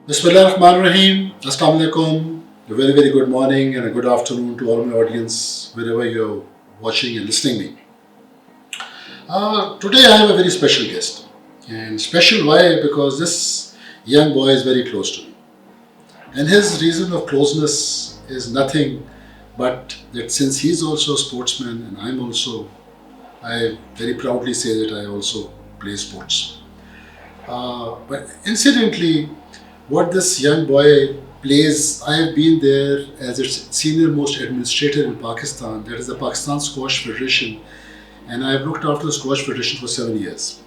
Bismillahirrahmanirrahim. Assalamu alaikum. A very, very good morning and a good afternoon to all my audience, wherever you're watching and listening me. Today I have a very special guest. And special why? Because this young boy is very close to me. And his reason of closeness is nothing but that since he's also a sportsman and I very proudly say that I also play sports. But incidentally, what this young boy plays, I have been there as its senior most administrator in Pakistan, that is the Pakistan Squash Federation, and I have looked after the Squash Federation for 7 years.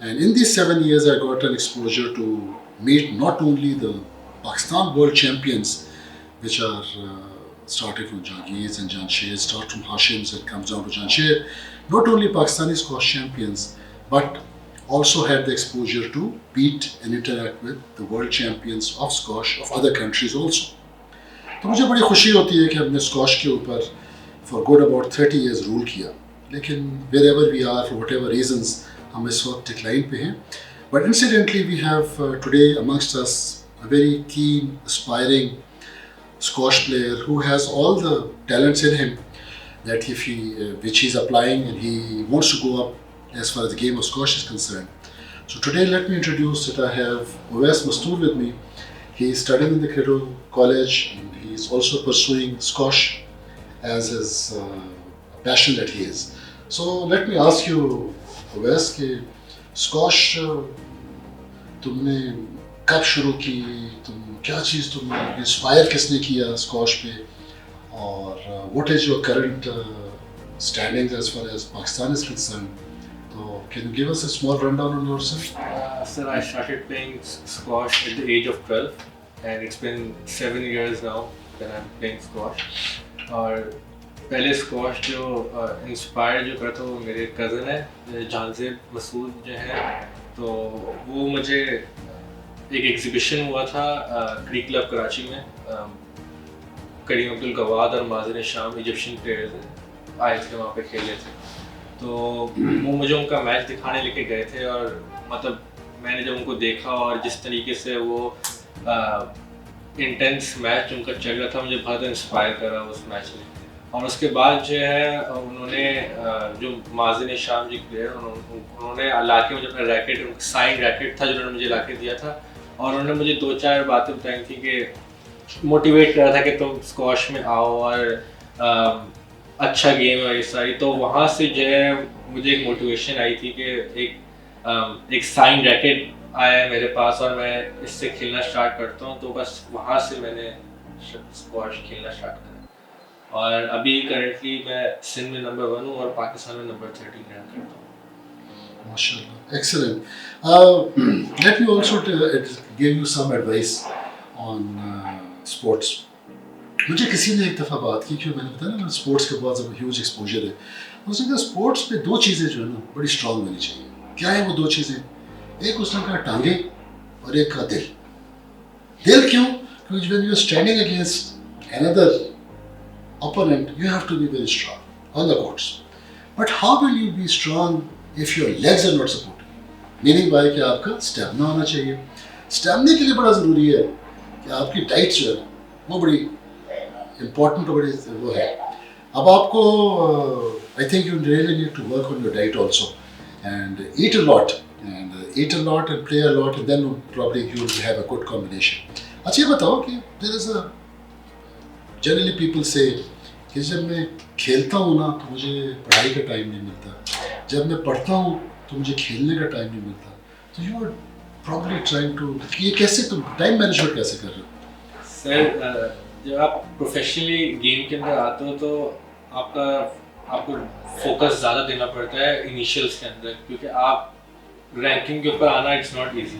And in these 7 years, I got an exposure to meet not only the Pakistan world champions, which are starting from Jahangir and Jamshed, start from Hashims and comes down to Jamshed, not only Pakistani squash champions, but also had the exposure to meet and interact with the world champions of squash of other countries also. तो मुझे बड़ी खुशी होती है कि हमने squash के ऊपर for good about 30 years rule किया, लेकिन wherever we are for whatever reasons हम इस वक्त डिक्लाइन पे हैं. But incidentally we have today amongst us a very keen, aspiring squash player who has all the talents in him that if he, which he's applying and he wants to go up as far as the game of squash is concerned. So today let me introduce that I have Uwais Mastoor with me. He is studying in the Credo College and he is also pursuing squash as his passion that he is. So let me ask you, Uwais, कि squash तुमने कब शुरू की, तुम क्या चीज़ तुम inspire किसने किया स्कॉश पे, और what is your current standings as far as Pakistan is concerned. So can you give us a small rundown on yourself? Sir, I started playing squash at the age of 12 and it's been 7 years now that I'm playing squash. और पहले squash जो inspire जो करता वो मेरे cousin है जानजेब मसूद जो है, तो वो मुझे एक एग्जीबिशन हुआ था क्रिक क्लब कराची में, करीम अब्दुल गवाद और माजिन शाम इजिप्शियन प्लेयर्स आए थे वहाँ पे खेले थे, तो वो मुझे उनका मैच दिखाने लेके गए थे और मतलब मैंने जब उनको देखा और जिस तरीके से वो इंटेंस मैच उनका चल रहा था मुझे बहुत इंस्पायर करा उस मैच में. और उसके बाद जो है उन्होंने जो माजिन शाम जी प्लेयर उन्होंने ला के मुझे अपना रैकेट साइन रैकेट था जो उन्होंने मुझे ला के दिया था और उन्होंने मुझे 2-4 बातें बताई थी कि मोटिवेट करा था कि तुम स्क्वाश में आओ और अच्छा गेम है ये सारी, तो वहाँ से जो है मुझे एक मोटिवेशन आई थी कि एक साइन रैकेट आया है मेरे पास और मैं इससे खेलना स्टार्ट करता हूँ, तो बस वहाँ से मैंने स्क्वाश खेलना स्टार्ट करा. और अभी करंटली मैं सिंध में नंबर 1 हूँ और पाकिस्तान में नंबर 13 रैंक करता हूँ. Mashallah, excellent. Let me also give you some advice on sports. मुझे किसी ने एक दफ़ा बात की, क्यों मैंने बताया ना स्पोर्ट्स के बहुत ह्यूज एक्सपोजर है, उसने कहा स्पोर्ट्स पे 2 चीज़ें जो है ना बड़ी स्ट्रांग होनी चाहिए. क्या है वो 2 चीज़ें? एक उसने कहा टांगे और एक का दिल. दिल क्यों? क्योंकि when you are standing against another opponent, you have to be very strong on the courts. But how will you be strong if your legs are not supporting? Meaning by कि आपका स्टेमिना होना चाहिए. Stamina के लिए बड़ा ज़रूरी है कि आपकी डाइट जो है वो बड़ी इम्पोर्टेंट और बड़ी वो है. अब आपको I think you really need to work on your diet also and eat a lot and play a lot and then probably you will have a good combination. अच्छा ये बताओ कि there is a generally people say कि जब मैं खेलता हूँ ना तो मुझे पढ़ाई का टाइम नहीं मिलता, जब मैं पढ़ता हूँ तो मुझे खेलने का टाइम नहीं मिलता, तो you are probably trying to, ये कैसे तुम टाइम मैनेजमेंट कैसे कर रहे हो? सर जब आप प्रोफेशनली गेम के अंदर आते हो तो आपको फोकस ज़्यादा देना पड़ता है इनिशियल्स के अंदर, क्योंकि आप रैंकिंग के ऊपर आना इट्स नॉट ईजी,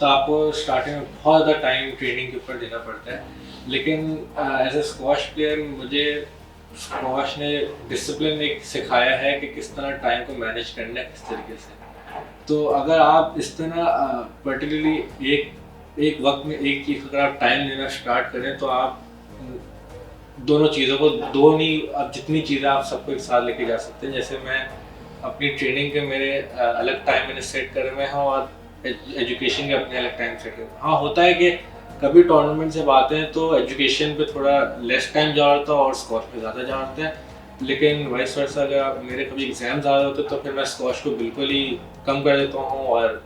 तो आपको स्टार्टिंग में बहुत ज़्यादा टाइम ट्रेनिंग के ऊपर देना पड़ता है. लेकिन एज ए स्क्वाश प्लेयर मुझे स्क्वाश ने डिसिप्लिन एक सिखाया है कि किस तरह टाइम को मैनेज करना है किस तरीके से. तो अगर आप इस तरह पर्टिकुलरली एक वक्त में एक चीज़ अगर आप टाइम देना स्टार्ट करें तो आप दोनों चीज़ों को दो नहीं अब जितनी चीज़ें आप सबको एक साथ लेके जा सकते हैं. जैसे मैं अपनी ट्रेनिंग के मेरे अलग टाइम मैंने सेट करे हुए हैं और एजुकेशन के अपने अलग टाइम सेट करते हैं। हाँ, होता है कि कभी टूर्नामेंट से आते हैं तो एजुकेशन पे थोड़ा लेस टाइम जा होता है और स्क्वाश पे ज़्यादा जा होता है, लेकिन वाइस वर्सा अगर मेरे कभी एग्जाम ज़्यादा होते तो फिर मैं स्क्वाश को बिल्कुल ही कम कर देता हूँ और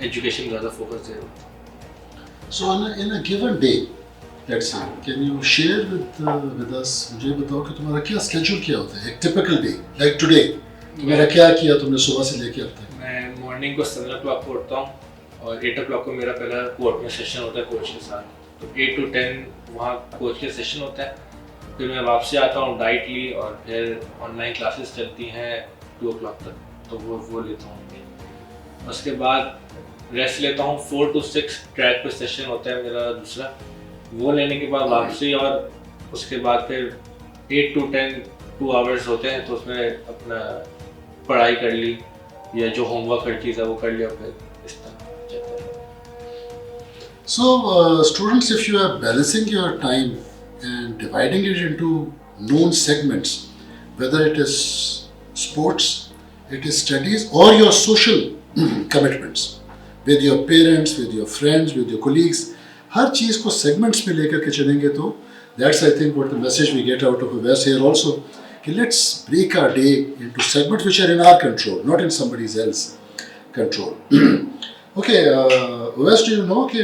एजुकेशन ज़्यादा फोकस दे देता हूँ। So in a given day, let's say, can you share with us? मुझे बताओ कि तुम्हारा क्या schedule क्या होता है? एक typical day, like today. तुम्हारा क्या किया तुमने सुबह से लेके अब तक? मैं मॉर्निंग को 7 o'clock को उठता हूँ और 8 o'clock को मेरा पहला कोर्ट में सेशन होता है कोच के साथ, तो 8 to 10 वहाँ कोच के सेशन होता है। फिर मैं वापसी आता हूँ, डाइट ली और फिर ऑनलाइन क्लासेस चलती हैं 2 o'clock तक, तो वो लेता हूँ। उसके बाद रेस्ट लेता हूँ, 4 to 6 ट्रैक पे सेशन होता है मेरा दूसरा, वो लेने के बाद वापसी, और उसके बाद फिर 8 to 10 2 hours होते हैं, तो उसमें अपना पढ़ाई कर ली या जो होमवर्क हर चीज़ है वो कर लिया, फिर इस तरह चलता है। So students, if you are balancing your time and dividing it into known segments, whether it is sports, it is studies, or your social commitments with your parents, with your friends, with your colleagues, हर चीज़ को segments में लेकर के चलेंगे तो that's I think what the message we get out of Uwais here also, कि let's break our day into segments which are in our control, not in somebody else's control. Okay, Uwais, do you know कि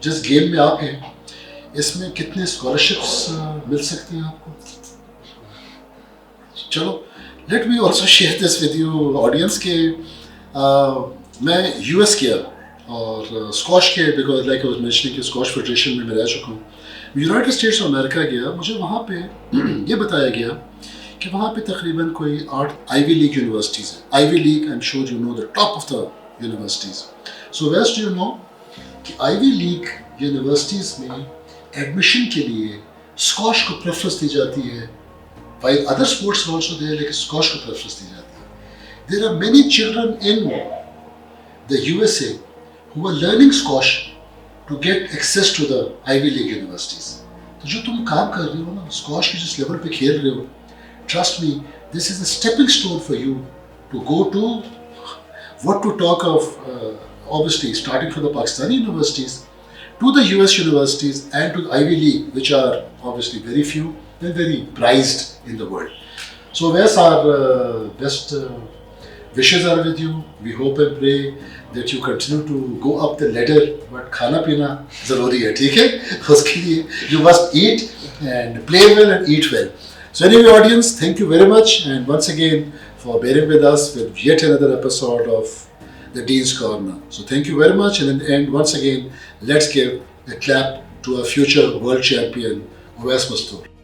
जिस game में आप हैं इसमें कितने scholarships मिल सकते हैं आपको? चलो, let me also share this with you audience के मैं US किया और स्कॉश के, because like I was mentioning कि स्कॉश फेडरेशन में मैं रह चुका हूँ। यूनाइटेड स्टेट्स ऑफ अमेरिका गया, मुझे वहाँ पे ये बताया गया कि वहाँ पे तकरीबन कोई 8 आईवी लीग यूनिवर्सिटीज़ हैं। Ivy League, I am sure you know the top of the universities. So west you know कि आईवी लीग यूनिवर्सिटीज़ में एडमिशन के लिए स्कॉश को प्रेफरेंस दी जाती है, while other sports are also there, लेकिन squash को प्रेफरेंस दी जाती है। There are many children in the USA who are learning squash to get access to the Ivy League universities. तो जो तुम काम कर रहे हो ना, स्क्वाश के जिस लेवल पे खेल रहे हो, trust me, this is a stepping stone for you to go to what to talk of, obviously starting from the Pakistani universities to the US universities and to the Ivy League, which are obviously very few and very prized in the world. So Wes, our best wishes are with you. We hope and pray that you continue to go up the ladder, but खाना पीना ज़रूरी है, ठीक है? उसके लिए you must eat and play well and eat well. So anyway, audience, thank you very much, and once again for bearing with us with yet another episode of the Dean's Corner. So thank you very much, and in the end, once again, let's give a clap to our future world champion, Uwais Mastoor.